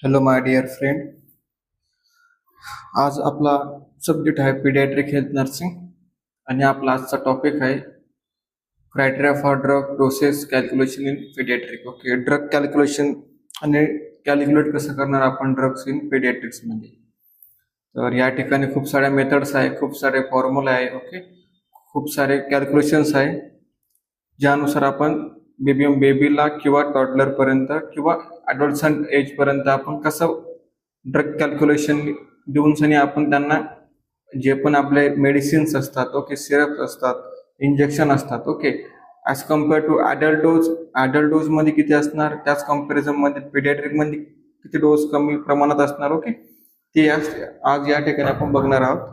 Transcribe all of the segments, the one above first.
Hello my dear friend. आज आपला subject आहे पीडियाट्रिक हेल्थ नर्सिंग आणि आपला आजचा टॉपिक आहे criteria for drug doses calculation in paediatric. Okay, drug calculation आणि कॅल्क्युलेट कसं करणार आपण ड्रग्स इन पीडियाट्रिक्समध्ये. तर या ठिकाणी खूप साऱ्या मेथड्स आहे, खूप सारे फॉर्म्युला आहे. ओके, खूप सारे कॅल्क्युलेशन्स आहे ज्यानुसार आपण बेबीला किंवा टॉडलरपर्यंत किंवा ॲडॉल्संट एजपर्यंत आपण कसं ड्रग कॅल्क्युलेशन देऊन सनी आपण त्यांना जे पण आपले मेडिसिन्स असतात, ओके, सिरप्स असतात, इंजेक्शन असतात, okay, as compare to adult डोजमध्ये किती असणार, त्याच कम्पॅरिझनमध्ये पिडियाट्रिकमध्ये किती डोस कमी प्रमाणात असणार. ओके, ते आज या ठिकाणी आपण बघणार आहोत.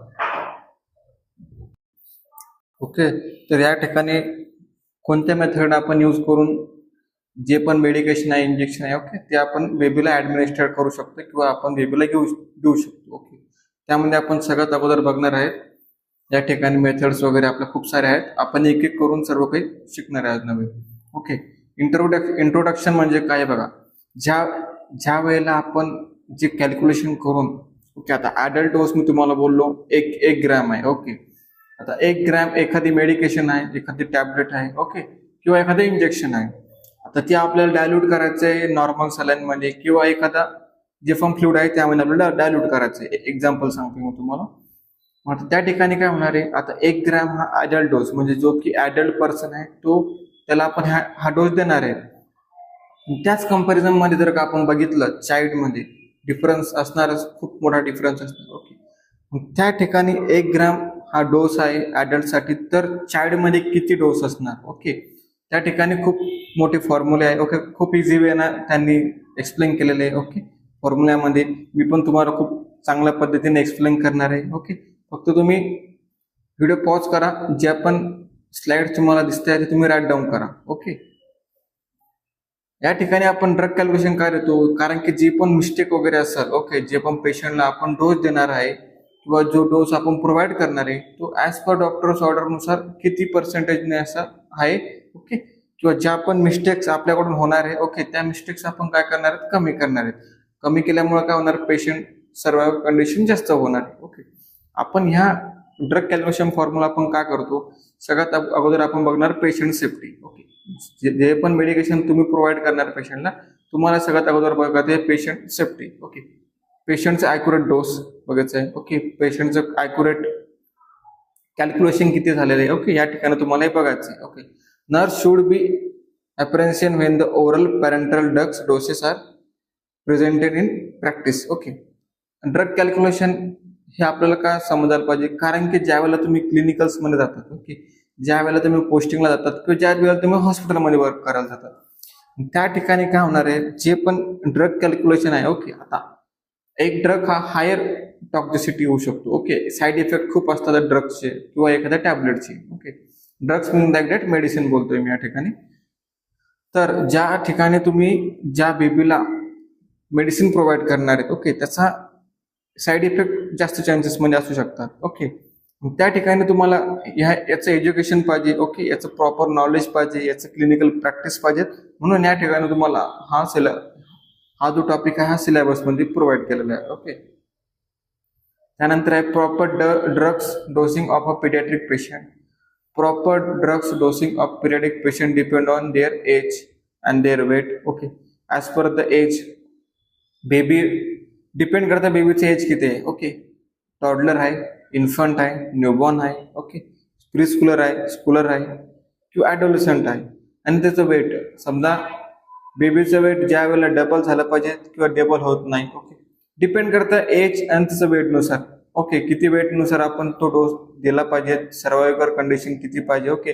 ओके, तर या ठिकाणी कोणत्या मेथड आपण यूज करून जे पण मेडिकेशन आहे, इंजेक्शन आहे, ओके, ते आपण बेबीला ॲडमिनिस्टर करू शकतो किंवा आपण बेबीला देऊ शकतो. ओके, त्यामध्ये आपण सगळ्यात अगोदर बघणार आहेत या ठिकाणी मेथड्स वगैरे आपल्या खूप सारे आहेत. आपण एक एक करून सर्व काही शिकणार आहोत नवीन. ओके, इंट्रोडक्शन म्हणजे काय बघा. ज्या वेळेला आपण जे कॅल्क्युलेशन करून, ओके, आता ॲडल्ट डोस मी तुम्हाला बोललो एक ग्रॅम आहे. ओके, आता 1 ग्रॅम एखादी मेडिकेशन आहे, एखादी टॅबलेट आहे, ओके, किंवा एखादं इंजेक्शन आहे. आता ते आपल्याला डायल्यूट करायचं आहे नॉर्मल सलाईनमध्ये किंवा एखादा जे फॉर्म फ्लुइड आहे त्यामध्ये आपल्याला डायल्यूट करायचं आहे. एक्झाम्पल सांगतो मी तुम्हाला. आता त्या ठिकाणी काय होणार आहे, आता 1 ग्रॅम हा ॲडल्ट डोस म्हणजे जो की ॲडल्ट पर्सन आहे तो त्याला आपण हा डोस देणार आहे. त्याच कंपॅरिझनमध्ये जर का आपण बघितलं चाइल्डमध्ये डिफरन्स असणारच, खूप मोठा डिफरन्स असणार. ओके, त्या ठिकाणी 1 ग्रॅम हा डोस आहे ॲडल्टसाठी, तर चाइल्डमध्ये किती डोस असणार. ओके, त्या ठिकाणी खूप मोठे फॉर्म्युले आहे. ओके, खूप इझी वेना त्यांनी एक्सप्लेन केलेले आहे. ओके, फॉर्म्युल्यामध्ये मी पण तुम्हाला खूप चांगल्या पद्धतीने एक्सप्लेन करणार आहे. ओके, फक्त तुम्ही व्हिडिओ पॉज करा, जे पण स्लाइड तुम्हाला दिसत आहे ते तुम्ही राईट डाऊन करा. ओके, या ठिकाणी आपण ड्रग कॅल्क्युलेशन काय देतो, कारण की जे पण मिस्टेक वगैरे असेल, ओके, जे पण पेशंटला आपण डोस देणार आहे किंवा जो डोस आपण प्रोव्हाइड करणार आहे तो ॲज पर डॉक्टर्स ऑर्डरनुसार किती पर्सेंटेजने असा आहे. ओके, किंवा ज्या पण मिस्टेक्स आपल्याकडून होणार आहे, ओके, त्या मिस्टेक्स आपण काय करणार आहेत, कमी करणार आहेत. कमी केल्यामुळे काय होणार, पेशंट सर्वायवल कंडिशन जास्त होणार आहे. ओके, आपण ह्या ड्रग कॅल्क्युलेशन फॉर्म्युला आपण काय करतो, सगळ्यात अगोदर आपण बघणार पेशंट सेफ्टी. ओके, जे पण मेडिकेशन तुम्ही प्रोव्हाइड करणार पेशंटला, तुम्हाला सगळ्यात अगोदर बघायचं आहे पेशंट सेफ्टी. ओके, पेशंटचं ॲक्युरेट डोस बघायचं आहे. ओके, पेशंटचं ॲक्युरेट कॅल्क्युलेशन किती झालेलं आहे. ओके, या ठिकाणी तुम्हाला हे बघायचं आहे. Okay, nurse should be apprehension when the oral parenteral drugs doses are presented in practice. Okay, drug calculation हे आपल्याला काय समजायला पाहिजे, कारण की ज्या वेळेला तुम्ही क्लिनिकल्समध्ये जातात, ओके, ज्या वेळेला तुम्ही पोस्टिंगला जातात किंवा ज्या वेळेला तुम्ही हॉस्पिटलमध्ये वर्क करायला जातात, त्या ठिकाणी काय होणार आहे, जे पण ड्रग कॅल्क्युलेशन आहे, ओके, आता एक ड्रग हा हायर टॉक्सिसिटी होऊ शकतो. ओके, साईड इफेक्ट खूप असतात ड्रग्सचे किंवा एखाद्या टॅबलेटचे. Okay, drugs mean like that medicine बोलतोय मी या ठिकाणी. तर ज्या ठिकाणी तुम्ही ज्या बेबीला मेडिसिन प्रोव्हाइड करणार आहेत, ओके, त्याचा साईड इफेक्ट जास्त चान्सेसमध्ये असू शकतात. ओके, त्या ठिकाणी तुम्हाला याचं एज्युकेशन पाहिजे. ओके, याचं प्रॉपर नॉलेज पाहिजे, याचं क्लिनिकल प्रॅक्टिस पाहिजे. म्हणून या ठिकाणी तुम्हाला हा जो टॉपिक आहे हा सिलेबसमध्ये प्रोव्हाइड केलेला आहे. ओके, त्यानंतर आहे proper drugs dosing of a paediatric patient. Proper drugs dosing of pediatric patient depend on their age and their weight. Okay, as per the age, baby depend करता बेबीचं एज किती आहे. Okay, toddler आहे, infant आहे, newborn आहे, okay, pre आहे, Schuler आहे किंवा ॲडोलसंट आहे. आणि त्याचं वेट, समजा बेबीचं वेट ज्या वेळेला डबल झालं पाहिजे किंवा डबल होत नाही. ओके, डिपेंड करता एज आणि त्याचं वेटनुसार. ओके, किती वेटनुसार आपण तो डोस दिला पाहिजे, सर्वायवल कंडिशन किती पाहिजे. ओके,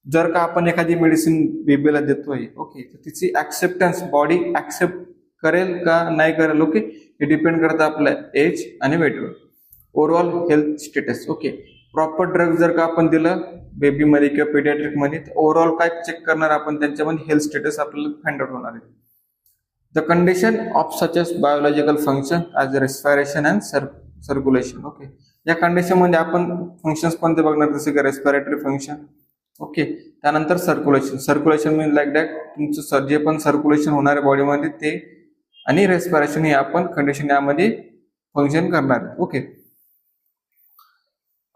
जर का आपण एखादी मेडिसिन बेबीला देतोय, ओके, तर तिची ऍक्सेप्टन्स बॉडी ऍक्सेप्ट करेल का नाही करेल. ओके, हे डिपेंड करतं आपल्या एज आणि weight. Overall health status. Okay, proper drug जर का आपण दिलं बेबीमध्ये किंवा पिडियाट्रिकमध्ये, तर ओव्हरऑल काय चेक करणार आपण, त्यांच्यामध्ये हेल्थ स्टेटस आपल्याला फाइंड आउट होणार आहे. The condition of such as biological function as respiration and circulation. Okay, या कंडिशनमध्ये आपण फंक्शन्स कोणते बघणार, जसे की रेस्पिरेटरी फंक्शन. ओके, त्यानंतर सर्क्युलेशन मीन लाईक दॅट तुमचं जे पण सर्क्युलेशन होणार आहे बॉडीमध्ये ते आणि रेस्पिरेशन हे आपण कंडिशन यामध्ये फंक्शन करणार आहे. ओके.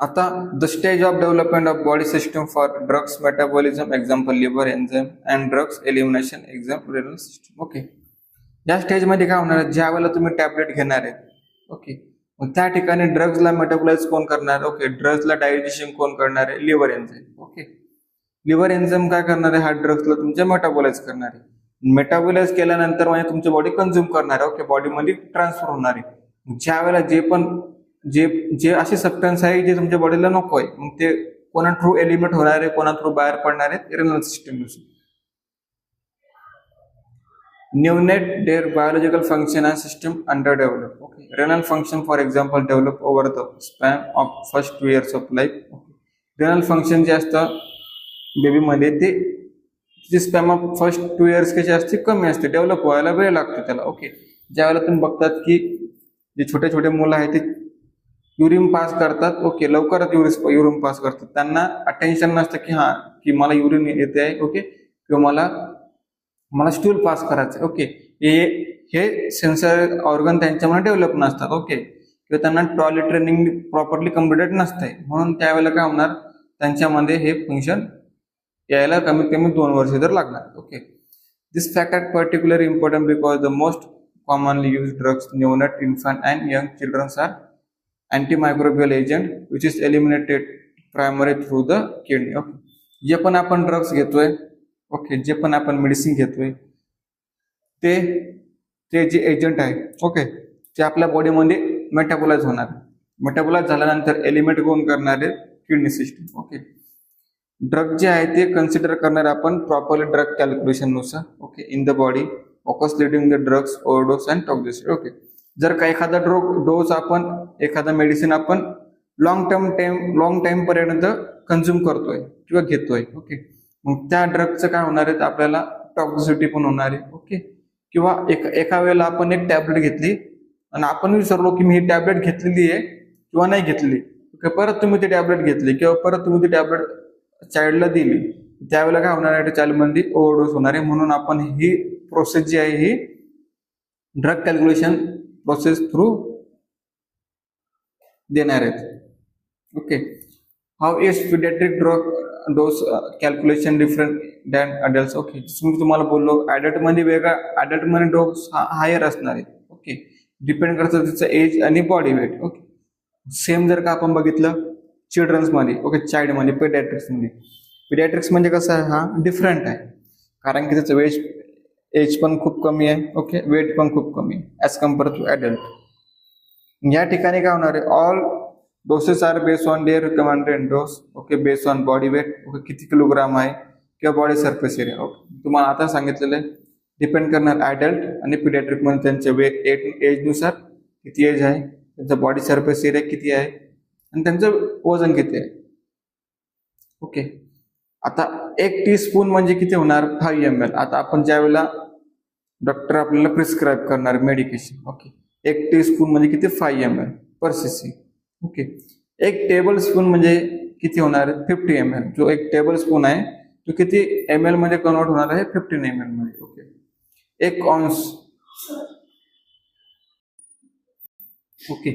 आता the stage of development of body system for drugs metabolism example liver enzyme and drugs elimination example renal system. Okay. या स्टेजमध्ये काय होणार आहे, ज्या वेळेला तुम्ही टॅबलेट घेणार आहे, ओके, मग त्या ठिकाणी ड्रग्सला मेटाबोलाइज कोण करणार, ओके, ड्रग्सला डायजेशन कोण करणार आहे, liver enzyme. Okay. Liver enzyme काय करणार आहे, हा ड्रग्सला तुमच्या मेटाबोलाइज करणार आहे. मेटाबोलाइज केल्यानंतर म्हणजे तुमच्या बॉडी कन्झ्युम करणार आहे, ओके, बॉडीमध्ये ट्रान्सफर होणार आहे. ज्या वेळेला जे पण जे असे सबस्टन्स आहे जे तुमच्या बॉडीला नको आहे, मग ते कोणा थ्रू एलिमिनेट होणार आहे, कोणा थ्रू बाहेर पडणार आहे, renal system. Neonate their biological function and system underdeveloped. Okay. Renal function, for example, develop over the span of first 2 years of life. Okay. Renal function जे असतं बेबीमध्ये ते स्पॅम ऑफ फर्स्ट 2 years कशी असते, कमी असते, डेव्हलप व्हायला वेळ लागतो त्याला. ओके. ज्यावेळेला तुम्ही बघतात की जे छोटे छोटे मुलं आहेत ते युरिन पास करतात, ओके, लवकरात युरिन पास करतात, त्यांना अटेन्शन नसतं की मला युरिन येते आहे, ओके, किंवा मला स्टूल पास करायचं, ओके. हे सेन्सर ऑर्गन त्यांच्यामध्ये डेव्हलप नसतात, ओके, किंवा त्यांना टॉयलेट ट्रेनिंग प्रॉपरली कम्प्लिटेड नसते, म्हणून त्यावेळेला काय होणार, त्यांच्यामध्ये हे फंक्शन यायला कमीत कमी 2 वर्ष तर लागणार. Okay. This fact are particularly important because the most commonly use drugs neonate infant and young childrens are antimicrobial agent which is eliminated primary through the kidney. Okay. जे पण आपण ड्रग्स घेतोय, ओके, जे पण आपण मेडिसिन घेतोय ते जे एजंट आहे, ओके, ते आपल्या बॉडीमध्ये मेटाबोलाइज होणार. मेटाबोलाइज झाल्यानंतर एलिमिनेट कोण करणार आहे, किडनी सिस्टम. ओके. ड्रग जे आहे ते कन्सिडर करणार आपण प्रॉपरली ड्रग कॅल्क्युलेशन नुसार, okay, in the body occurs leading the drugs overdose and toxicity. Okay. जर का एखादा डोस आपण एखादा मेडिसिन आपण लॉंग टाइम पर्यंत कन्झ्युम करतोय किंवा घेतोय, ओके, मग त्या ड्रगचं काय होणार आहे, आपल्याला टॉक्सिसिटी पण होणार आहे. ओके. किंवा एका वेळेला आपण एक टॅबलेट घेतली आणि आपण विसरलो की मी ही टॅबलेट घेतलेली आहे किंवा नाही घेतली, ओके, परत तुम्ही ती टॅबलेट घेतली किंवा परत तुम्ही ती टॅबलेट चाइल्डला दिली, त्यावेळेला काय होणार आहे, चाइल्डमध्ये ओव्हरडोस होणार आहे. म्हणून आपण ही प्रोसेस जी आहे ही ड्रग कॅल्क्युलेशन प्रोसेस थ्रू देणार आहेत. Okay. How is paediatric drug dose calculation different than adult. Okay. मी तुम्हाला बोललो ॲडल्टमध्ये वेगळा, ॲडल्टमध्ये डोस हायर असणार आहे, ओके, डिपेंड करतं त्याचं एज आणि बॉडी वेट. ओके. सेम जर का आपण बघितलं चिल्ड्रन्समध्ये, ओके, चाइल्डमध्ये, पिडियाट्रिक्स म्हणजे कसं आहे, हा डिफरंट आहे, कारण की त्याचं एज पण खूप कमी आहे, ओके, वेट पण खूप कमी आहे ॲज कम्पेअर टू ॲडल्ट. या ठिकाणी काय होणार आहे, all doses are based on their recommended dose, okay, based on body weight, okay, किती किलोग्राम आहे किंवा बॉडी सरफेस एरिया. ओके. तुम्हाला आता सांगितलेलं आहे डिपेंड करणार ॲडल्ट आणि पिडियाट्रिक मध्ये त्यांच्या एजनुसार किती एज आहे, त्यांचा बॉडी सरफेस एरिया किती आहे आणि त्यांचं वजन किती आहे. ओके. आता 1 टीस्पून म्हणजे किती होणार, 5 ml. आता आपण ज्या वेळेला डॉक्टर आपल्याला प्रिस्क्राईब करणार मेडिकेशन, ओके, 1 टीस्पून म्हणजे किती, 5 ml पर cc. ओके. 1 टेबल स्पून म्हणजे किती होणार आहे, 50 ml. जो 1 टेबल स्पून आहे तो किती ml मध्ये कन्वर्ट होणार आहे, 15 ml मध्ये. ओके. 1 ऑन्स, ओके,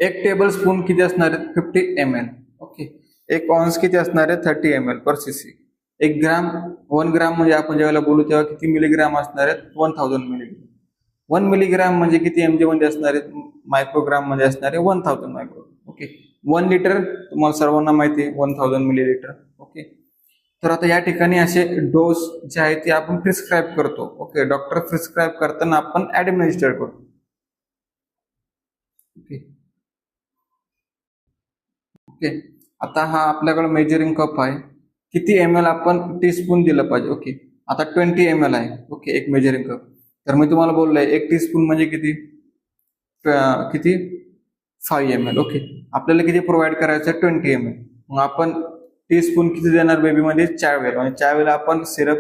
1 टेबल स्पून किती असणार आहे, 50 ml. ओके. 1 ऑन्स किती असणार आहे, 30 ml पर cc. 1 ग्राम म्हणजे आपण ज्यावेळेला बोलू तेव्हा किती मिलीग्राम असणार आहेत, 1000 मिलीग्राम. 1 मिलीग्राम म्हणजे किती mg मध्ये असणार आहेत, मायक्रोग्राम मध्ये असणार आहे 1000 मायक्रोग्राम. ओके. 1 लिटर तुम्हाला सर्वांना माहिती आहे 1000 मिलीलिटर. ओके. तर आता या ठिकाणी असे डोस जे आहे ते आपण प्रिस्क्राईब करतो, ओके, डॉक्टर प्रिस्क्राईब करताना आपण ऍडमिनिस्टर करतो. ओके. ओके. आता हा आपल्याकडे मेजरिंग कप आहे, किती ml आपण टीस्पून दिलं पाहिजे. ओके. आता 20 ml आहे, ओके, एक मेजरिंग कप. तर मी तुम्हाला बोललोय 1 टीस्पून म्हणजे किती 5 ml. ओके. आपल्याला किती प्रोव्हाइड करायचं, 20 ml. मग आपण टीस्पून किती देणार बेबीमध्ये, 4 वेळा, म्हणजे 4 वेळेला आपण सिरप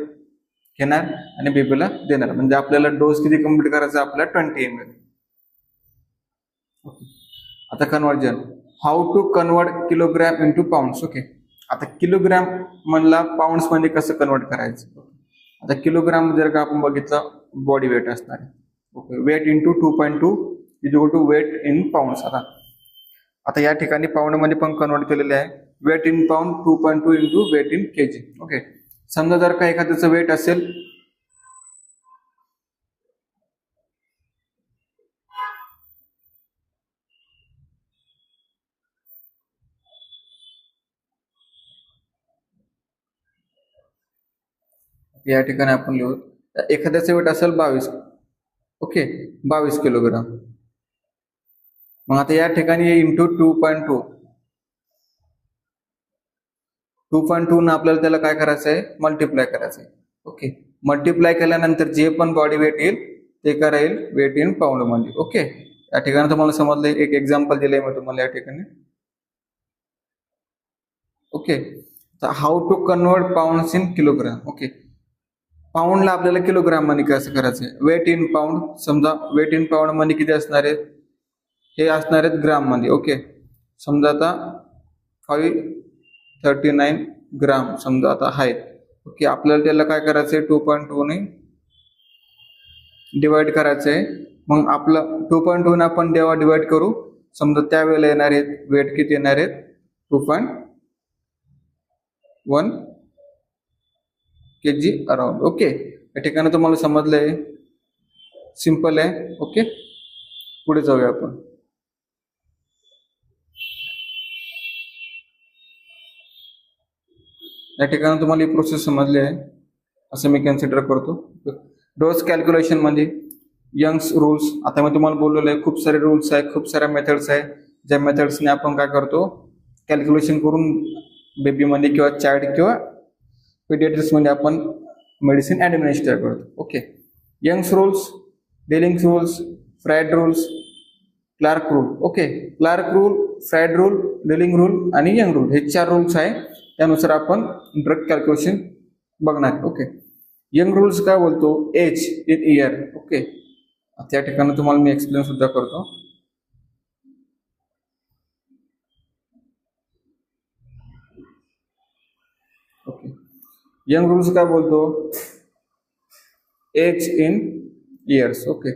घेणार आणि बेबीला देणार, म्हणजे आपल्याला डोस किती कम्प्लीट करायचा, आपला 20 ml. ओके. आता conversion, how to convert kilogram into pounds. Okay. आता किलोग्राम म्हणला पाऊंड्स मध्ये कसं कन्वर्ट करायचं. आता किलोग्राम जर का आपण बघितलं बॉडी वेट असणार आहे, okay, weight into 2.2 is equal to weight in pound. आता या ठिकाणी पाऊंड मध्ये पण कन्वर्ट केलेले आहे. Weight in pound 2.2 into weight in KG. Okay, समजा जर का एखाद्याचं वेट असेल या ठिकाणी आपण लिहू एखाद्याचं वेट असेल 22. Okay, 22 kilogram. मग आता या ठिकाणी इंटू 2.2 न आपल्याला त्याला काय करायचं आहे, मल्टिप्लाय करायचं आहे. ओके, मल्टिप्लाय केल्यानंतर जे पण बॉडी वेट येईल ते काय राहील, वेट इन पाऊंड मध्ये. ओके, या ठिकाणी तुम्हाला समजलं, एक एक्झाम्पल दिलंय मी तुम्हाला या ठिकाणी. Okay, how to convert pound in kilogram. Okay, पाऊंडला आपल्याला किलोग्राम मध्ये कसं करायचंय, वेट इन पाऊंड. समजा वेट इन पाऊंड मध्ये किती असणार आहे, हे असणार आहेत ग्राम मध्ये. ओके, समजा आता 539 ग्राम समजा आता आहेत. ओके, आपल्याला त्याला काय करायचंय, 2.2 ने डिवाइड करायचंय. मग आपलं 2.2 ने आपण जेव्हा डिवाइड करू, समजा त्यावेळेला येणार आहेत वेट किती येणार आहेत, 2.1 kg अराउंड. ओके, या ठिकाणी तुम्हाला समजलंय, सिंपल आहे. ओके, पुढे जाऊया आपण. या ठिकाणी तुम्हाला ही प्रोसेस समजली आहे असं मी कन्सिडर करतो. डोस कॅल्क्युलेशन मध्ये यंग्स रूल्स. आता मी तुम्हाला बोललेलो आहे, खूप सारे रूल्स आहे, खूप साऱ्या मेथड्स आहे, ज्या मेथड्सने आपण काय करतो, कॅल्क्युलेशन करून बेबीमध्ये किंवा चाइल्ड किंवा पीडियाट्रिक्स मध्ये आपण मेडिसिन ऍडमिनिस्टर करतो. Okay, Young's rules, Dilling's rules, Fried's rules, Clark rule. Okay, Clark rule, Fried rule, Dilling rule आणि यंग रूल, हे 4 रूल्स आहे. त्यानुसार आपण ड्रग कॅल्क्युलेशन बघणार. ओके, यंग रूल्स काय बोलतो, एज इन इयर. ओके, त्या ठिकाणी तुम्हाला मी एक्सप्लेन सुद्धा करतो. ओके, यंग रूल्स काय बोलतो, age in years. Okay,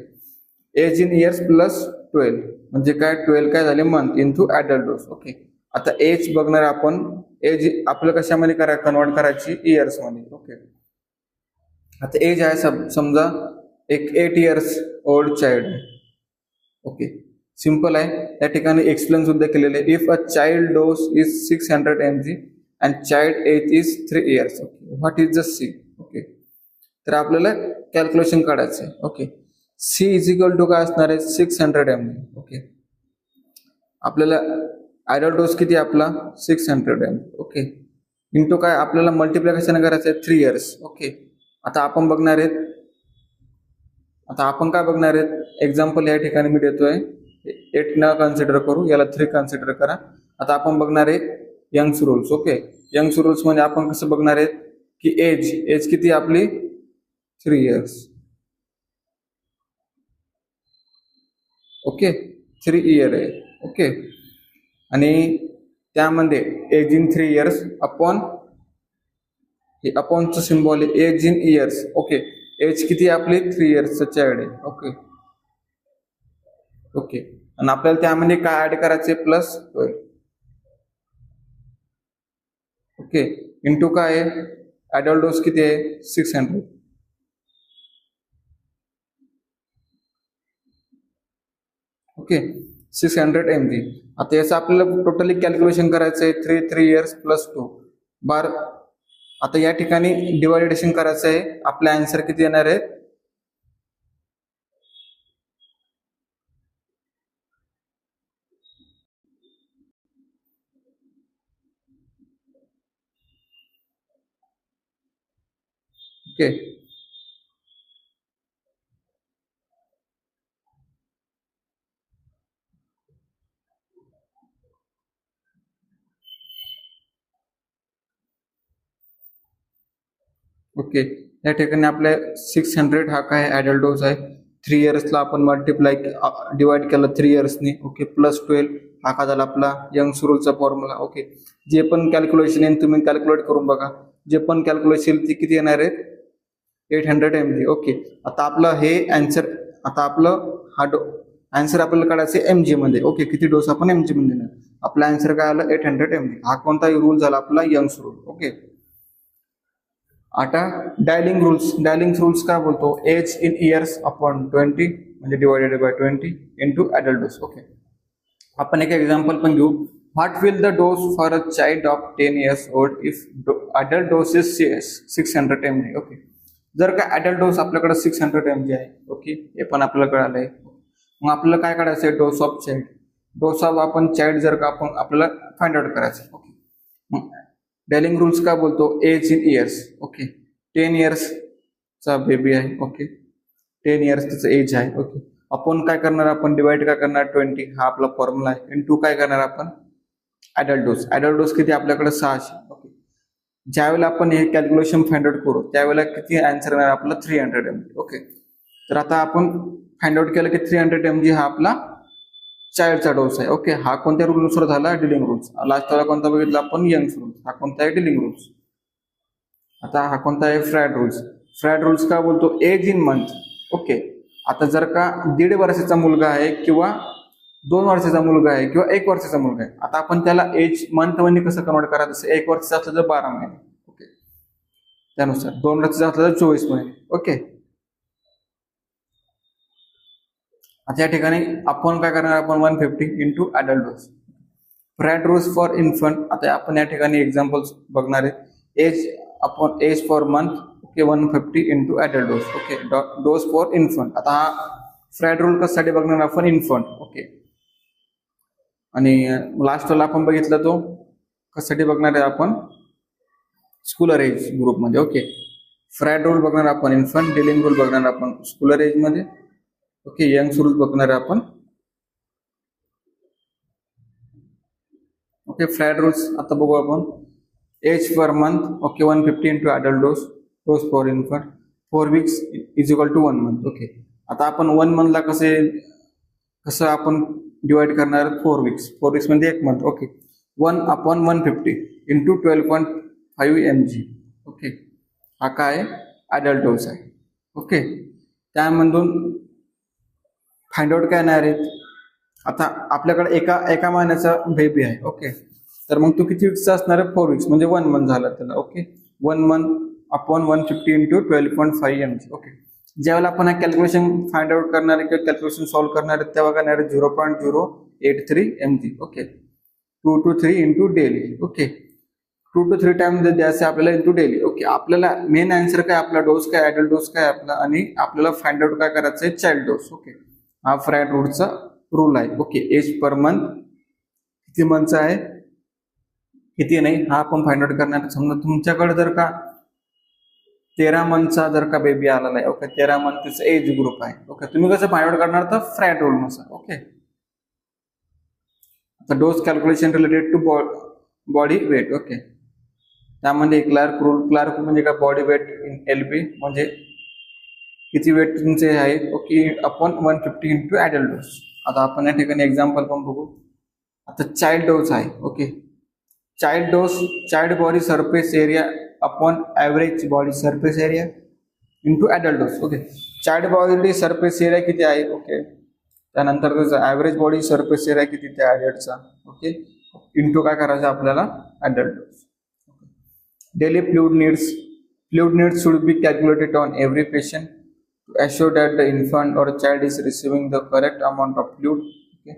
age in years plus 12 म्हणजे काय, 12 काय झाले month into adult dose. Okay, आता एज बघणार आपण, एज आपलं कशामध्ये कन्वर्ट करायची, इयर्स मध्ये. ओके, आता एज आहे समजा एक 8 years old child. Okay, simple आहे. या ठिकाणी एक्सप्लेन सुद्धा केलेले आहे. If a child dose is 600 mg and child age is 3 years. Okay, what is the C. Okay, तर आपल्याला कॅल्क्युलेशन काढायचं आहे. Okay, C is equal to काय असणार आहे, 600 mg. ओके, आपल्याला आयडल डोस किती आपला 600 mg. ओके, इंटू काय आपल्याला मल्टिप्लाय कशाने करायचं आहे, 3 इयर्स. ओके, आता आपण बघणार आहेत, काय बघणार आहेत, एक्झाम्पल या ठिकाणी मी देतोय, 8 न कन्सिडर करू, याला 3 कन्सिडर करा. आता आपण बघणार आहे Young's rules. Okay, Young's rules म्हणजे आपण कसं बघणार आहेत की एज किती आपली 3 इयर्स. ओके, 3 इयर आहे. ओके, आणि त्यामध्ये एज इन 3 इयर्स अपॉन, हे अपॉनचं सिम्बॉल आहे, age in years. Okay, age किती आपली 3 इयर्सचं चाइल्ड आहे. ओके, ओके, आणि आपल्याला त्यामध्ये काय ऍड करायचे, प्लस 12. ओके, इंटू काय आहे, ऍडल्ट डोस किती आहे, 600. Okay, 600 mg. आता याचं आपल्याला टोटली कॅल्क्युलेशन करायचं आहे, 3 इयर्स प्लस 2 बार. आता या ठिकाणी डिवायडेशन करायचं आहे, आपला आन्सर किती येणार आहे, ओके. ओके, या ठिकाणी आपल्या 600 हा काय ऍडल्ट डोस आहे. 3 इयर्सला आपण मल्टिप्लाय डिवाइड केलं 3 इयर्सनी. ओके, प्लस 12 हा का झाला आपला यंग्स रूलचा फॉर्म्युला. ओके, जे पण कॅल्क्युलेशन येईल तुम्ही कॅल्क्युलेट करून बघा, जे पण कॅल्क्युलेशन ती किती येणार आहे, 800 mg. ओके, आता आपलं हे आन्सर आता आपलं हा आन्सर आपल्याला काढायचं एमजी मध्ये. ओके, किती डोस आपण एमजी मध्ये देणार. आपला आन्सर काय आला 800 mg. हा कोणता रूल झाला आपला, यंग्स रूल. ओके, आता डायलिंग रूल्स काय बोलतो, एज इन इयर्स अपॉन 20 म्हणजे divided by 20 into adult dose. Okay, आपण एक एक्झाम्पल पण घेऊ. What will the dose for a child of 10 years old if adult dose is 600 mg. Okay, जर का ऍडल्ट डोस आपल्याकडे 600 mg आहे. ओके, हे पण आपल्याला कळालंय. मग आपल्याला काय करायचं आहे, dose of child. Dose of आपण चाइल्ड जर का आपण आपल्याला फाइंड आउट करायचं. ओके, मग डेलिंग रूल्स काय बोलतो, age in years. Okay, 10 years चा बेबी आहे. ओके, 10 years त्याचं एज आहे. ओके, आपण काय करणार, आपण डिवाइड काय करणार 20, हा आपला फॉर्म्युला आहे. इंटू काय करणार आपण ऍडल्ट डोस किती आपल्याकडे 600. ओके, ज्यावेळेला आपण हे कॅल्क्युलेशन फाइंड आउट करू त्यावेळेला किती आन्सर येणार आपला 300 mg. ओके, तर आता आपण फाइंड आउट केलं की 300 mg हा आपला चाइल्डचा डोस आहे. ओके, हा कोणत्या रूलनुसार झाला, डिलिंग रूल्स. लास्टला कोणता बघितला आपण, यंग्स रूल्स. हा कोणता आहे, डिलिंग रूल्स. आता हा कोणता आहे, फ्रॅड रूल्स काय बोलतो, एज इन मंथ. ओके, आता जर का 1.5 वर्षाचा मुलगा आहे किंवा 2 वर्षाचा मुलगा आहे किंवा 1 वर्षाचा मुलगा आहे, आता आपण त्याला एज मंथ मध्ये कसं कन्वर्ट करायचं, जसं 1 वर्षाचा असलं तर 12 महिने. ओके, त्यानुसार 2 वर्षाचा असलं तर 24 महिने. ओके, आता या ठिकाणी आपण काय करणार, आपण 150 into adult dose. Fried rules for infant. आता आपण या ठिकाणी एक्झाम्पल्स बघणार आहे. Age for month. Okay, 150 into adult dose. Okay, dose for infant. आता हा फ्रॅड रूल कशासाठी बघणार आपण, इन्फंट. ओके, आणि लास्ट वाला आपण बघितलं तो कशासाठी बघणार आहे आपण, स्कूलर एज ग्रुप मध्ये. ओके, फ्रॅड रूल बघणार आपण इन्फंट, डिलिंग रूल बघणार आपण स्कूलर एज मध्ये. ओके, यंग्स रूल बघणार आहे आपण. ओके, फ्रॅड रूल्स आता बघू आपण. Age per month. Okay, 150 into adult dose for infant. 4 weeks is equal to 1 month. Okay, आता आपण 1 monthला कसं आपण डिवाइड करणार, 4 weeks. 4 weeks म्हणजे 1 month. Okay, 1/150 into 12.5 mg. Okay, हा काय ऍडल्ट डोस आहे. ओके, त्यामधून फाइंड आउट काय येणार आहेत. आता आपल्याकडे एका महिन्याचा बेबी आहे. ओके, तर मग तो किती वीक्सचा असणार आहे, 4 weeks म्हणजे 1 month झाला त्याला. Okay, 1 month upon 150 into 12.5 mg. Okay, ज्यावेळेला आपण हा कॅल्क्युलेशन फाइंड आउट करणार आहे किंवा कॅल्क्युलेशन सॉल्व्ह करणार आहे तेव्हा करणार आहे 0.083 mg. Okay, 2 to 3 into daily. Okay, 2 to 3 times द्यायचं आपल्याला इंटू डेली. ओके, आपल्याला मेन आन्सर काय, आपला डोस काय, ऍडल्ट डोस काय आपला, आणि आपल्याला फाइंड आउट काय करायचं आहे, चाइल्ड डोस. ओके, हा फ्रॅड रूलचा रूल आहे. ओके, एज पर मंथ किती मंथचा आहे, किती नाही, हा आपण फाइंड आउट करणार. समजा तुमच्याकडे जर का 13 monthचा जर का बेबी आलेला आहे. ओके, 13 monthचा एज ग्रुप आहे. ओके, तुम्ही कसं फाइंड आउट करणार, तर फ्रॅड रूल नुसार. ओके, आता dose calculation related to body weight. Okay, त्यामध्ये क्लार्क म्हणजे काय, बॉडी वेट इन LB म्हणजे किती वेट तुमचे आहे. ओके, आपण 150 इंटू ऍडल्ट डोस. आता आपण या ठिकाणी एक्झाम्पल पण बघू. आता चाइल्ड डोस आहे. Okay, child body surface area upon average body surface area into adult dose. Okay, child body surface area किती आहे. ओके, त्यानंतर त्याचा ऍव्हरेज बॉडी सरफेस एरिया किती त्या ऍडल्टचा. ओके, इंटू काय करायचं आपल्याला adult dose. Daily fluid needs should be calculated on every patient to assure that the infant or child is receiving the correct amount of fluid. Okay,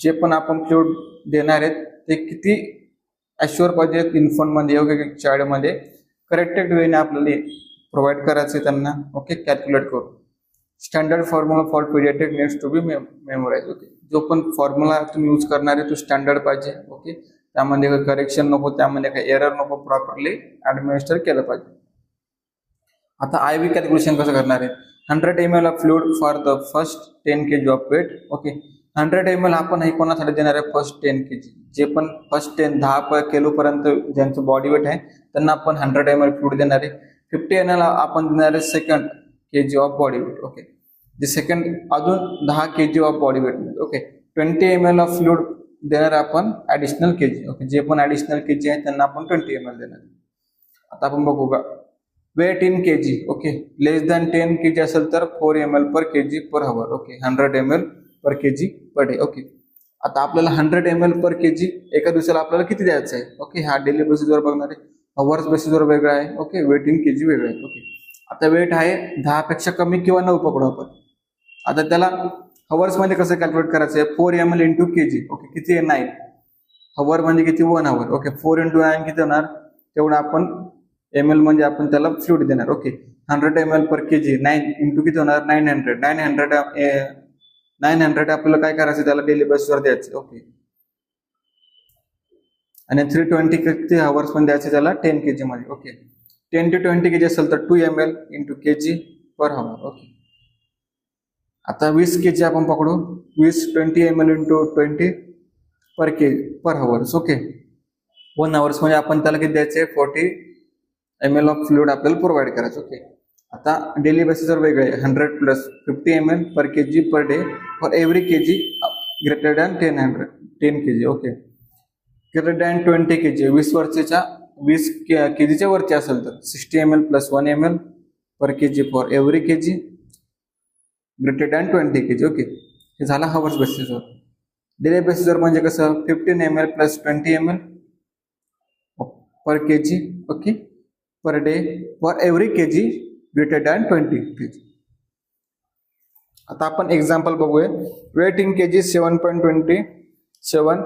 जे पण आपण fluid देणार आहेत ते किती अश्युअर पाहिजे इन्फंट मध्ये, ओके, चाइल्ड मध्ये करेक्टेड वेने आपल्याला प्रोव्हाइड करायचे त्यांना. ओके, कॅल्क्युलेट करू. Standard formula for paediatric needs to be memorise. Okay, जो पण फॉर्म्युला तुम्ही यूज करणार आहे तो स्टँडर्ड पाहिजे. ओके, त्यामध्ये काही करेक्शन नको, त्यामध्ये काही एरर नको, प्रॉपरली ऍडमिनिस्टर केलं पाहिजे. आता IV कॅल्क्युलेशन कसं करणार आहे. 100 ml of fluid for the first 10 kg of weight. Okay, 100 ml आपण हे कोणासाठी देणार आहे, फर्स्ट 10 kg. जे पण फर्स्ट 10 किलो पर्यंत ज्यांचं बॉडी वेट आहे त्यांना आपण 100 ml फ्लूइड देणार आहे. 50 ml आपण देणार आहे second kg of body weight. Okay, जे सेकंड अजून 10 kg of body weight. Okay, 20 ml of fluid देणार आपण ऍडिशनल kg. ओके, जे पण ऍडिशनल kg आहे त्यांना आपण 20 ml देणार. आता आपण बघू का, weight in KG, okay, less than 10 kg असेल तर 4 ml per kg per hour, okay, 100 ml per kg per day, okay. आता आपल्याला 100 ml per kg एका दिवसाला आपल्याला किती द्यायचं आहे, ओके. हा डेली बेसिसवर बघणार आहे, अवर्स बेसिसवर वेगळा आहे, ओके, वेट इन केजी वेगळं आहे, ओके. आता वेट आहे 10 पेक्षा कमी किंवा 9 पकडू आपण. आता त्याला हवर्स मध्ये कसं कॅल्क्युलेट करायचं आहे, 4 ml इंटू केजी, ओके, किती आहे 9. हवर म्हणजे किती 1 hour, ओके. 4 into 9 किती होणार, तेवढं आपण ml म्हणजे आपण त्याला फ्लुइड देणार, okay. 100 ml per kg 9 into किती होणार 900. 900 आपल्याला काय करायचं, त्याला डेली बेसिसवर द्यायचं, ओके. आणि 320 किती हवर्स मध्ये द्यायचे त्याला 10 kg मध्ये, ओके. 10 to 20 kg असेल तर 2 ml इंटू kg पर हवर, ओके. आता 20 kg आपण पकडू, 20 ml इंटू 20 पर हवर्स, ओके. 1 hours म्हणजे आपण त्याला किती द्यायचे 40 ml ऑफ फ्लुइड आपल्याला प्रोव्हाइड करायचं, ओके. आता डेली बेसिसवर वेगळे 100 plus 50 ml per kg per day for every kg greater than 10 kg, okay. Greater than 20 kg 20 kg वरती असेल तर 60 ml plus 1 ml per kg for every kg greater than 20 kg, okay. हे झाला hours बेसिसवर. Daily बेसिसवर म्हणजे कसं 15 ml plus 20 ml per kg, okay, per day for every kg greater than 20 kg. आता आपण एक्झाम्पल बघूया. Weight in kg 7.27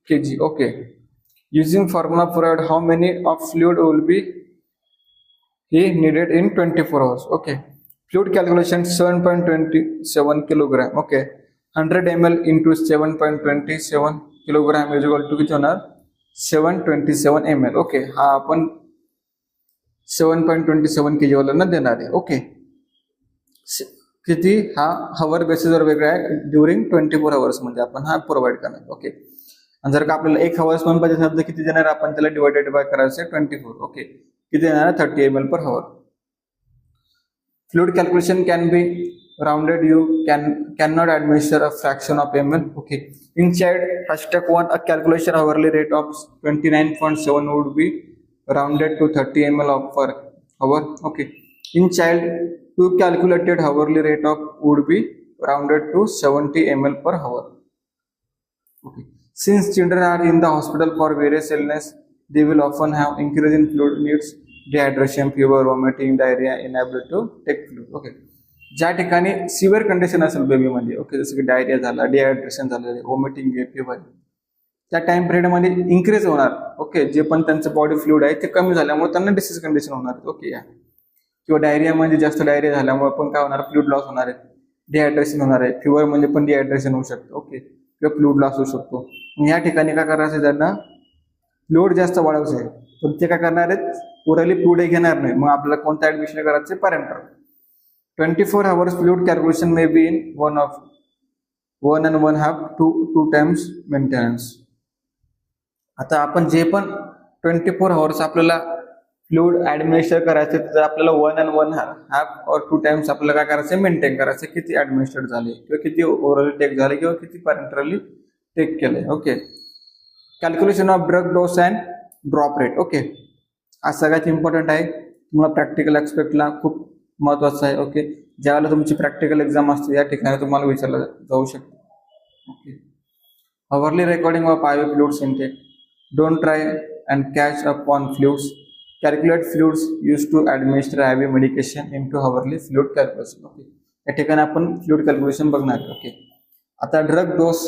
kg, okay. Using formula provide how many of fluid will be he needed in 24 hours, okay. Fluid calculation 7.27 kilogram, okay. 100 ml into 7.27 kilogram is equal to किती होणार 727 ml, okay. हा आपण 7.27 kg वाल्यांना देणार आहे, okay. किती हा हवर बेसिसवर वेगळा आहे, ड्युरिंग 24 hours मध्ये आपण हा प्रोव्हाइड करणार, ओके. आणि जर का आपल्याला 1 hours पण पाहिजे असेल तर किती देणार, आपण त्याला डिवायडेड बाय करायचं 24, ओके. किती देणार 30 ml per hour. Fluid calculation can be rounded. You cannot administer a fraction of ml, okay. In child #1 a calculation hourly rate of 29.7 would be rounded to 30 ml per hour, okay. In child 2 calculated hourly rate of would be rounded to 70 ml per hour, okay. Since children are in the hospital for various illness, they will often have increase in fluid needs, dehydration, fever, vomiting, diarrhea, inability to take fluid, okay. ज्या ठिकाणी severe condition असेल बेबीमध्ये, okay, जसं की diarrhoea झाला, dehydration झालं, vomiting, fever, त्या time पिरियडमध्ये increase होणार, ओके. जे पण त्यांचं बॉडी फ्लुइड आहे ते कमी झाल्यामुळे त्यांना डिसीज कंडिशन होणार, ओके. या किंवा डायरिया म्हणजे जास्त डायरिया झाल्यामुळे पण काय होणार, फ्लुइड लॉस होणार आहे, डिहायड्रेशन होणार आहे, फिवर म्हणजे पण डिहायड्रेशन होऊ शकतं, ओके, किंवा फ्लुइड लॉस होऊ शकतो. या ठिकाणी काय करायचं, त्यांना फ्लुइड जास्त वाढवायचं आहे, पण ते काय करणार आहेत, ओरली फ्लुइड घेणार नाही. मग आपल्याला कोणतं ऍडमिशन करायचं, parental. 24 hours fluid calculation may be in 1 and 1/2 to 2 times maintenance. आता आपण जे पण 24 hours आपल्याला फ्लुइड ऍडमिनिस्टर करायचे तर आपल्याला 1 and 1/2 or 2 times आपल्याला काय करायचं, मेंटेन करायचं, किती ऍडमिनिस्टर झाले किंवा किती ओरली टेक झाले किंवा किती पॅरेंटली टेक केले, okay. Calculation of drug dose and drop rate, okay. हा सगळ्यात इम्पॉर्टंट आहे, तुम्हाला प्रॅक्टिकल ऍस्पेक्टला खूप महत्वाचं आहे, ओके. ज्यावेळेला तुमची प्रॅक्टिकल एक्झाम असते या ठिकाणी तुम्हाला विचारलं जाऊ शकतं, okay. Hourly recording of IV fluids intake. Don't try and catch up on fluids. Calculate fluids use to administer IV medication into hourly fluid calculation, okay. या ठिकाणी आपण फ्लुइड कॅल्क्युलेशन बघणार, ओके. आता drug dose,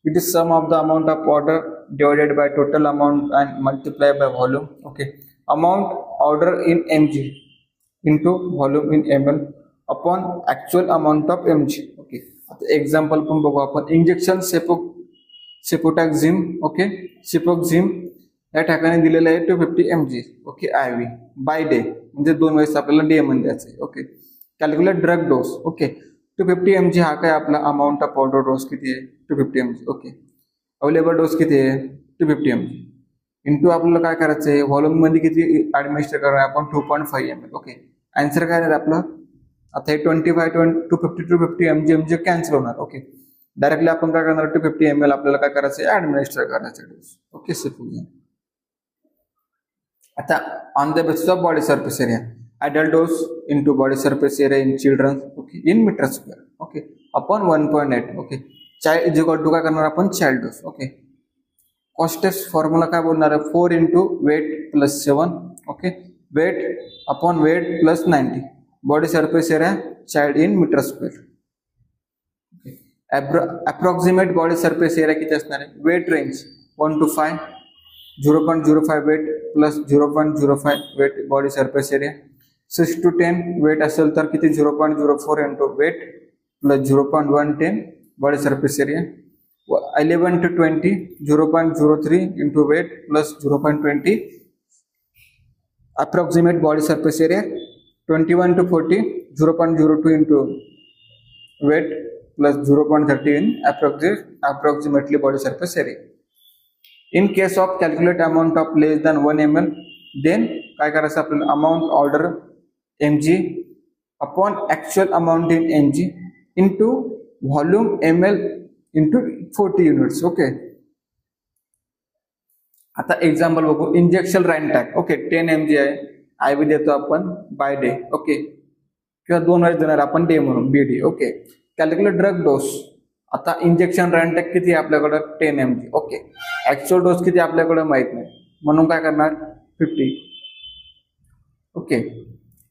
it is sum of the amount of order divided by total amount and multiply by volume, okay. Amount order in mg into volume in ml upon actual amount of mg, okay. आता example पण बघू आपण. Injection सेपोटॅक्झिम, okay, सिपोक्झिम या ठिकाणी दिलेलं आहे 250 mg, okay, IV by day, म्हणजे 2 वेळेस आपल्याला डे मध्ये द्यायचं आहे, okay. Calculate drug dose, okay. 250 mg हा काय आपला अमाउंट ऑफ ऑर्डर डोस किती आहे 250 mg, ओके. अवेलेबल डोस किती आहे 250 mg इंटू आपल्याला काय करायचं आहे, व्हॉल्यूम मध्ये किती ऍडमिनिस्टर करणार आपण 2.5 ml, ओके. आन्सर काय आहे आपलं, आता हे 250 mg कॅन्सल होणार, ओके. डायरेक्टली आपण काय करणार 250 ml आपल्याला काय करायचं ऍडमिनिस्टर करायचं डोस, ओके. आता on the basis of body surface area, adult dose into body surface area in children, okay, in meter square, okay, upon 1.8, okay. Child is equal to काय करणार आपण child dose, okay. Cost test formula काय बोलणार आहे 4 into weight plus 7, okay, weight upon weight plus 90, body surface area child in meter square, okay. Approximate body surface area किती असणार आहे weight range 1 to 5, 0.05 weight plus 0.05 weight body surface area, 6 to 10 weight असेल तर किती 0.04 into weight plus 0.110 body surface area, 11 to 20 0.03 into weight plus 0.20 approximate body surface area, 21 to 40 0.02 into weight plus 0.13 approximately body surface area. In case of calculate amount of less than 1 ml, then काय करायचं आपल्याला amount order mg upon actual amount in mg into volume ml into 40 units, okay. आता example बघू. Injection रॅन्टॅक, okay, 10 mg आहे, IV देतो आपण by day, okay, किंवा 2 वेळेस देणार आपण डे म्हणून BD, okay. Calculate drug dose. आता इंजेक्शन रॅन्टॅक किती आपल्याकडे 10 mg, ओके. ऍक्च्युअल डोस किती आपल्याकडे माहित नाही म्हणून काय करणार 50, ओके,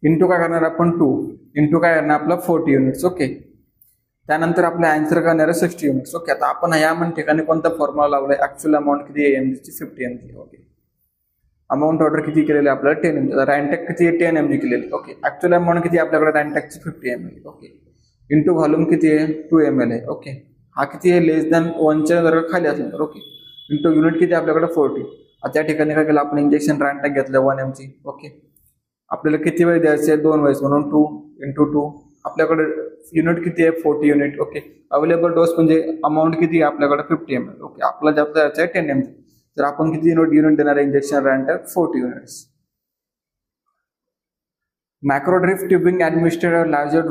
इंटू काय करणार आपण 2 इंटू काय करणार आपलं 40 युनिट्स, ओके. त्यानंतर आपल्या आन्सर करणार 60 युनिट्स, ओके. आता आपण या ठिकाणी कोणता फॉर्म्युला लावलाय ऍक्च्युअल अमाऊंट किती आहे mg ची 50 mg, ओके. अमाऊंट ऑर्डर किती केलेली आपल्याला 10 mg. रॅन्टॅक किती आहे 10 mg केलेली, ओके. ऍक्च्युअल अमाऊंट किती आपल्याकडे रॅन्टॅकची 50 ml, ओके. इंटू व्हॉल्यूम किती आहे 2 ml आहे, ओके. हा किती आहे लेस दॅन 1च्या जर खाली असेल तर, ओके. इंटू युनिट किती आपल्याकडे 40. त्या ठिकाणी काय केलं आपण इंजेक्शन रॅन्टॅक घेतलं 1 mg, ओके. आपल्याला किती वेळ द्यायचे 2 वेळेस म्हणून 2 into 2. आपल्याकडे युनिट किती आहे 40 युनिट, ओके. अवेलेबल डोस म्हणजे अमाऊंट किती आहे आपल्याकडे 50 ml, ओके. आपला जास्त द्यायचं आहे 10 mg. तर आपण किती युनिट देणार आहे injection Rantac 40 units. Macrodrip tubing administrate a larger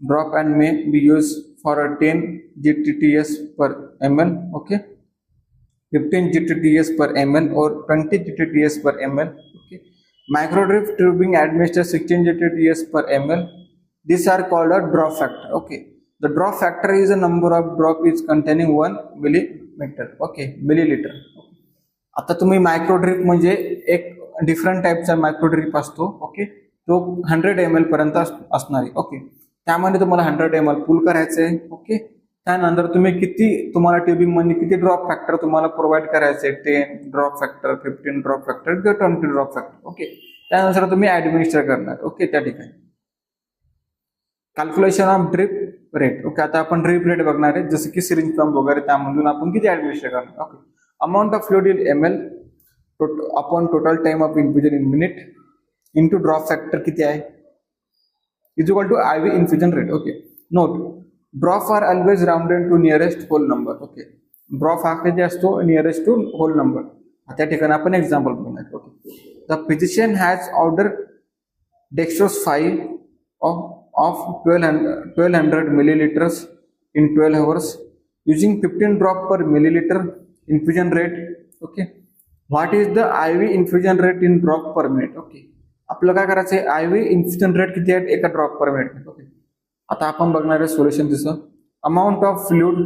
drop and may be used for a 10 GTTS per ml, okay, 15 GTTS per ml or 20 GTTS per ml, okay. Microdrift tubing administers 16 GTTS per ml. These are called a drop factor, okay. The drop factor is a number of drop is containing 1 millimeter, okay, milliliter. आता तुम्ही मायक्रोड्रिप म्हणजे एक different टाइपचा मायक्रोड्रिप असतो, okay. तो 100 ml पर्यंत असणार आहे, okay. त्यामध्ये तुम्हाला 100 ml पुल करायचं आहे, ओके. त्यानंतर तुम्ही किती तुम्हाला ट्युबिंग मध्ये किती ड्रॉप फॅक्टर तुम्हाला प्रोव्हाइड करायचे 10 ड्रॉप फॅक्टर 15 ड्रॉप फॅक्टर किंवा 20 ड्रॉप फॅक्टर, ओके. त्यानुसार तुम्ही ऍडमिनिस्टर करणार, ओके. त्या ठिकाणी calculation of drip rate, okay. आता आपण ड्रिप रेट बघणार आहे जसं की सिरिंज पंप वगैरे, त्यामधून आपण किती ऍडमिनिस्टर करणार, okay. Amount of fluid in ml upon total time of infusion in minute into drop factor किती आहे is equal to IV infusion rate, okay. Note, drop are always rounded to nearest whole number, okay. Drop हा किती असतो nearest to whole number. त्या ठिकाणी आपण example बघणार, okay. The physician has ordered dextrose 5 of 1200 milliliters in 12 hours using 15 drop per milliliter infusion rate, okay. What is the IV infusion rate in drop per minute, okay. आपलं काय करायचं आहे IV infusion rate किती आहे एका drop per minute, okay. आता आपण बघणार आहे सोल्युशन दिसतं. Amount of fluid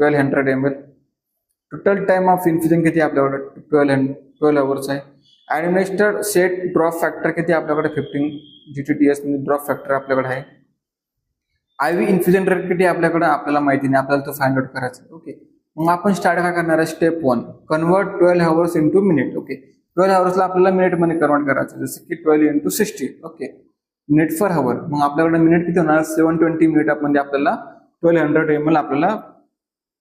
1200 ml, total time of infusion किती आपल्याकडे 12 आवर्स आहे. ऍडमिनिस्टर्ड सेट ड्रॉप फॅक्टर किती आपल्याकडे 15 GTTS ड्रॉप फॅक्टर आपल्याकडे आहे. IV इन्फ्युजन रेट किती आपल्याकडे आपल्याला माहिती नाही, आपल्याला तो फाइंड आउट करायचा, ओके. मग आपण स्टार्ट काय करणार आहे step 1, convert 12 hours into minute, okay. 12 आवर्सला आपल्याला मिनिट मध्ये कन्वर्ट करायचं जसं की 12 into 60, okay. Minute per hour, मग आपल्याकडे मिनिट किती होणार 720 मिनिट म्हणजे आपल्याला 1200 ml आपल्याला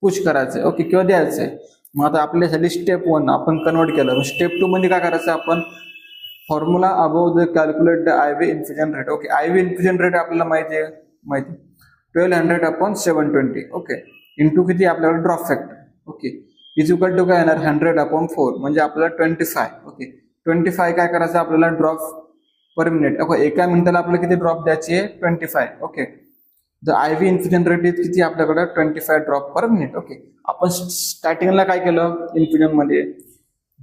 पुश करायचंय, ओके, किंवा द्यायचंय. मग आता आपल्यासाठी स्टेप 1 आपण कन्वर्ट केलं. स्टेप 2 मध्ये काय करायचं आपण formula above the calculate the IV infusion rate, okay. IV infusion rate आपल्याला माहिती 1200 upon 720, ओके, इंटू किती आपल्याकडे drop factor, okay, is equal to काय येणार 100 upon 4 म्हणजे आपल्याला 25, ओके. 25 काय करायचं आपल्याला ड्रॉप पर मिनिट, ओके. एका मिनिटाला आपल्याला किती ड्रॉप द्यायची आहे 25, okay. The IV infusion rate is किती आपल्याकडे 25 ड्रॉप पर मिनिट, ओके. आपण स्टार्टिंगला काय केलं इन्फ्युजन मध्ये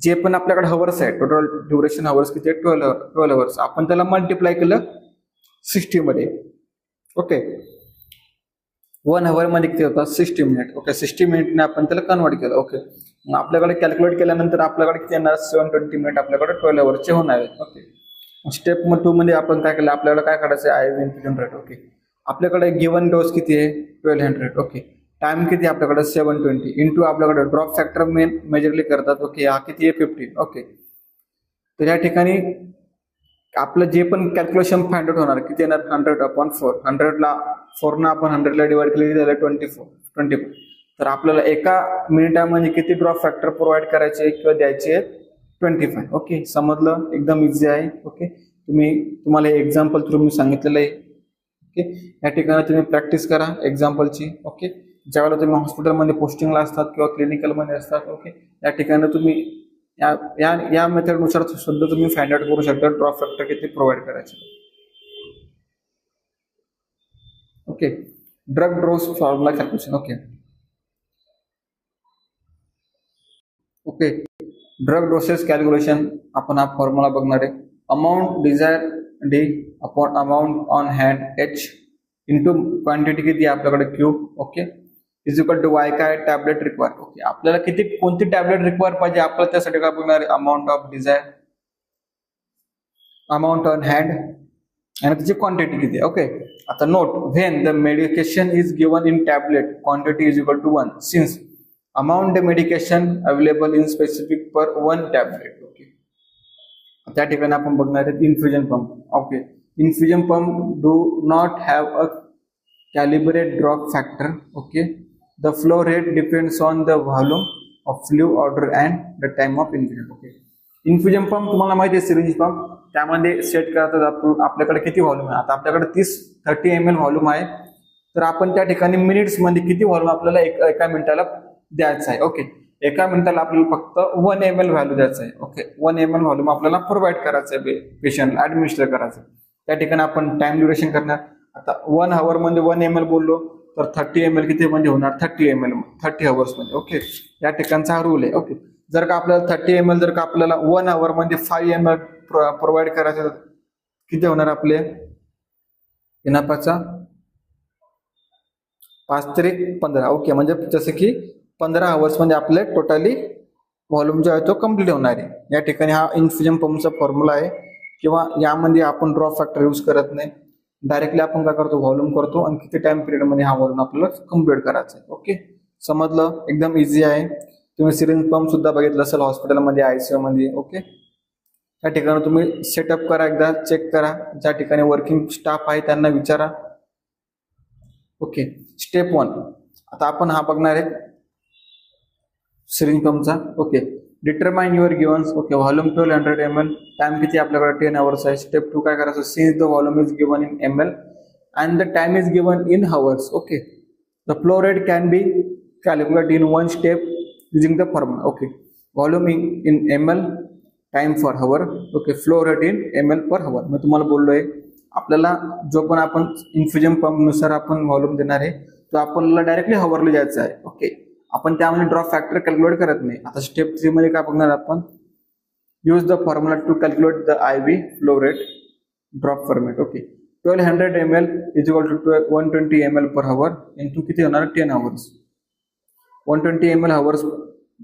जे पण आपल्याकडे हवर्स आहे, टोटल ड्युरेशन हवर्स किती आहे, 12 हवर्स, आपण त्याला मल्टिप्लाय केलं 60 मध्ये. ओके, 1 hour मध्ये किती होतात, 60 मिनिट. ओके, 60 मिनिटने आपण त्याला कन्वर्ट केलं. ओके, मग आपल्याकडे कॅल्क्युलेट केल्यानंतर आपल्याकडे किती येणार, 720 मिनिट आपल्याकडे 12 hours होणार आहेत. ओके, स्टेप 2 मध्ये आपण काय केलं, आपल्याला काय काढायचं आहे, IV इन्फ्युजन रेट. ओके, आपल्याकडे गिवन डोस किती आहे, 1200. ओके, टाइम किती आपल्याकडे 720 इंटू आपल्याकडे ड्रॉप फॅक्टर मेजरली करतात. ओके, हा किती आहे, 15. ओके, तर या ठिकाणी आपलं जे पण कॅल्क्युलेशन फाइंड आउट होणार किती येणार, 100/4. 100ला 4 आपण 100ला डिवाइड केली झालं 24. तर आपल्याला एका मिनिटामध्ये किती ड्रॉप फॅक्टर प्रोव्हाइड करायचे किंवा द्यायचे, 25. ओके, समजलं, एकदम इझी आहे. ओके, तुम्हाला एक्झाम्पल थ्रू मी सांगितलेलं आहे. ओके, या ठिकाणी तुम्ही प्रॅक्टिस करा एक्झाम्पलची. ओके, ज्यावेळेला तुम्ही हॉस्पिटलमध्ये पोस्टिंगला असतात किंवा क्लिनिकलमध्ये असतात. ओके, या ठिकाणी तुम्ही या मेथडनुसार सुद्धा तुम्ही फाइंड आउट करू शकता ड्रॉप फॅक्टर किती प्रोव्हाइड करायचे. Okay, drug dose formula calculation. Okay, drug doses calculation आपण हा फॉर्म्युला बघणार आहे. Amount desire D upon amount on hand H into quantity किती आपल्याकडे Q. Okay, is equal to Y काय, टॅबलेट रिक्वायर. ओके, आपल्याला कोणती टॅबलेट रिक्वायर पाहिजे, आपल्याला त्यासाठी काय बघणार आहे, amount of desire, amount on hand आणि त्याची क्वांटिटी किती आहे. ओके, आता note, when the medication is given in tablet quantity is equal to 1 since amount the medication available in specific per 1 tablet. Okay, त्या ठिकाणी आपण बघणार आहे infusion pump. Okay, infusion pump do not have a calibrate drop factor. Okay, the flow rate depends on the volume of flu order and the time of infusion. Okay, infusion pump तुम्हाला माहिती आहे, syringe pump, त्यामध्ये set करतात आपल्याकडे किती volume आहे. आता आपल्याकडे 30 ml व्हॉल्यूम आहे, तर आपण त्या ठिकाणी मिनिट्स मध्ये किती व्हॉल्यूम आपल्याला एका मिनिटाला द्यायचं आहे. ओके, एका मिनिटाला आपल्याला फक्त 1 ml व्हॅल्यू द्यायचं आहे. ओके, 1 ml व्हॉल्यूम आपल्याला प्रोव्हाइड करायचं आहे पेशंटला, ऍडमिनिस्टर करायचं. त्या ठिकाणी आपण टाइम ड्युरेशन करणार. आता 1 hour मध्ये 1 ml बोललो तर 30 ml किती मध्ये होणार, 30 ml 30 hours मध्ये. ओके, या ठिकाणचा हा रूल आहे. ओके, जर का आपल्याला 30 ml जर का आपल्याला 1 hour मध्ये 5 ml प्रोव्हाइड करायचं, किती होणार आपले, 5×5=15. ओके, म्हणजे जसं की 15 hours मध्ये आपले टोटली व्हॉल्यूम जो आहे तो कम्प्लीट होणार आहे. या ठिकाणी हा इन्फ्युजन पंपचा फॉर्म्युला आहे, किंवा यामध्ये आपण ड्रॉप फॅक्टर यूज करत नाही, डायरेक्टली आपण काय करतो, व्हॉल्यूम करतो आणि किती टाइम पिरियड मध्ये हा व्हॉल्यूम आपल्याला कम्प्लीट करायचा आहे. ओके, समजलं, एकदम इझी आहे. तुम्ही सिरिंज पंप सुद्धा बघितलं असेल हॉस्पिटलमध्ये, ICU मध्ये. ओके, त्या ठिकाणी तुम्ही सेटअप करा, एकदा चेक करा, ज्या ठिकाणी वर्किंग स्टाफ आहे त्यांना विचारा. ओके, स्टेप 1 आता आपण हा बघणार आहे सिरिंज पंपचा. Okay, determine your givens. Okay, volume 1200 ml, time किती आपल्याकडे 10 hours आहे. स्टेप 2 काय करायचं, since the volume is given in ml and the time is given in hours. Okay, the flow rate can be calculate in 1 step using the formula. Okay, volume in ml, time for hour. Okay, flow rate in ml per hour. मी तुम्हाला बोललोय, आपल्याला जो पण आपण infusion pump नुसार आपण volume देणार आहे तो आपल्याला डायरेक्टली हवरला द्यायचा आहे. ओके, आपण त्यामध्ये ड्रॉप फॅक्टर कॅल्क्युलेट करत नाही. आता स्टेप 3 मध्ये काय बघणार आपण, use the formula to calculate the IV flow rate drop format. Okay, 1200 ml is equal to 120 ml per hour into किती होणार, 10 hours. 120 ml hours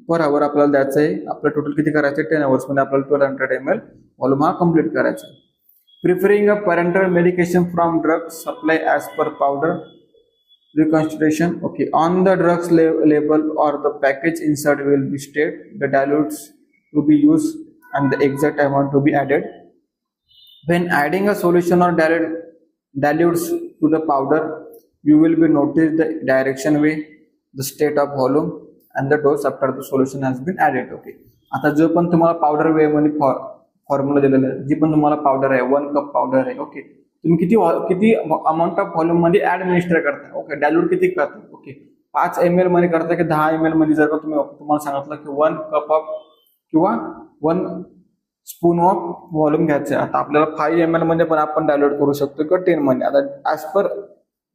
पर हवर आपल्याला द्यायचं आहे. आपलं टोटल किती करायचं आहे, 10 hours मध्ये आपल्याला 1200 ml व्हॉल्यूम हा कम्प्लीट करायचा आहे. Preferring a parental medication from drug supply as per powder reconstitution. Okay, on the drugs label or the package insert will be state the dilutes to be used and the exact amount to be added. When adding a solution or dilutes to the powder, you will be notice the direction way, the state of volume and the dose after the solution has been added. Okay, आता जो पण तुम्हाला powder वे मध्ये formula दिलेला आहे, जी पण तुम्हाला powder आहे, 1 cup पावडर आहे. ओके, तुम्ही किती अमाऊंट ऑफ व्हॉल्यूम मध्ये ऍडमिनिस्टर करता. ओके, डायल्यूट किती करता. ओके, 5 ml मध्ये करता की 10 ml मध्ये. जर का तुम्हाला सांगितलं की 1 cup ऑफ किंवा 1 स्पून ऑफ व्हॉल्यूम घ्यायचं आहे, आता आपल्याला 5 ml मध्ये पण आपण डायल्यूट करू शकतो किंवा 10 मध्ये. आता ऍज पर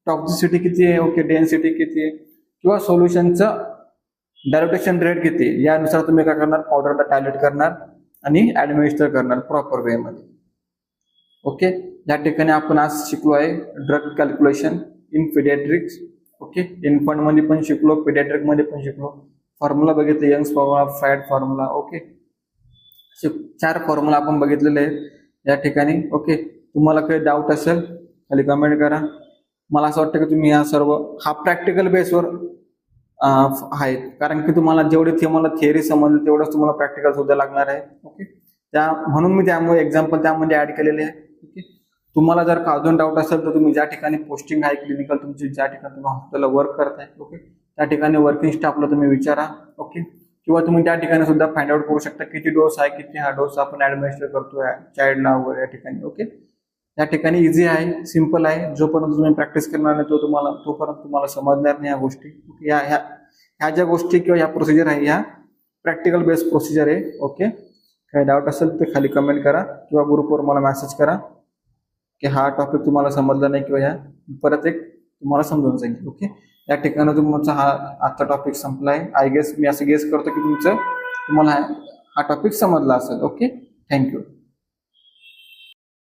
टॉक्सिसिटी किती आहे, ओके, डेन्सिटी किती आहे, किंवा सोल्युशनचं डायल्युटेशन रेट किती यानुसार तुम्ही काय करणार, पावडरला डायल्यूट करणार आणि ऍडमिनिस्टर करणार प्रॉपर वे मध्ये. ओके, या ठिकाणी आपण आज शिकलो आहे drug calculation in paediatrics. Okay, infant मध्ये पण शिकलो, पिडियाट्रिक मध्ये पण शिकलो. फॉर्म्युला बघितले, Young's formula, fat formula. Okay, 4 formula आपण बघितलेले आहेत या ठिकाणी. ओके, तुम्हाला काही डाऊट असेल खाली कमेंट करा. मला असं वाटतं की तुम्ही या सर्व हा प्रॅक्टिकल बेसवर आहेत, कारण की तुम्हाला जेवढी तुम्हाला थिअरी समजली तेवढंच तुम्हाला प्रॅक्टिकल सुद्धा लागणार आहे. ओके, म्हणून मी त्यामुळे एक्झाम्पल त्यामध्ये ऍड केलेले आहे. ओके, तुम्हाला जर का अजून डाऊट असेल तर तुम्ही ज्या ठिकाणी पोस्टिंग आहे क्लिनिकल तुमची, ज्या ठिकाणी तुम्ही हॉस्पिटलला वर्क करताय, ओके, त्या ठिकाणी वर्किंग स्टाफला तुम्ही विचारा. ओके, किंवा तुम्ही त्या ठिकाणी सुद्धा फाइंड आउट करू शकता किती डोस आहे, किती हा डोस आपण ऍडमिनिस्टर करतोय चाइल्डला वगैरे या ठिकाणी. ओके, या ठिकाणी इझी आहे, सिम्पल आहे. जोपर्यंत तुम्ही प्रॅक्टिस करणार नाही तोपर्यंत तुम्हाला समजणार नाही या गोष्टी. ओके, ह्या ज्या गोष्टी किंवा ह्या प्रोसिजर आहे ह्या प्रॅक्टिकल बेस्ड प्रोसिजर आहे. ओके, काही डाऊट असेल तर खाली कमेंट करा किंवा ग्रुपवर मला मेसेज करा की हा टॉपिक तुम्हाला समजला नाही किंवा ह्या परत एक तुम्हाला समजून जाईल. ओके, या ठिकाणी तुमचा हा आजचा टॉपिक संपला आहे. आय गेस मी असं गेस करतो की तुम्हाला हा टॉपिक समजला असेल. Okay, thank you.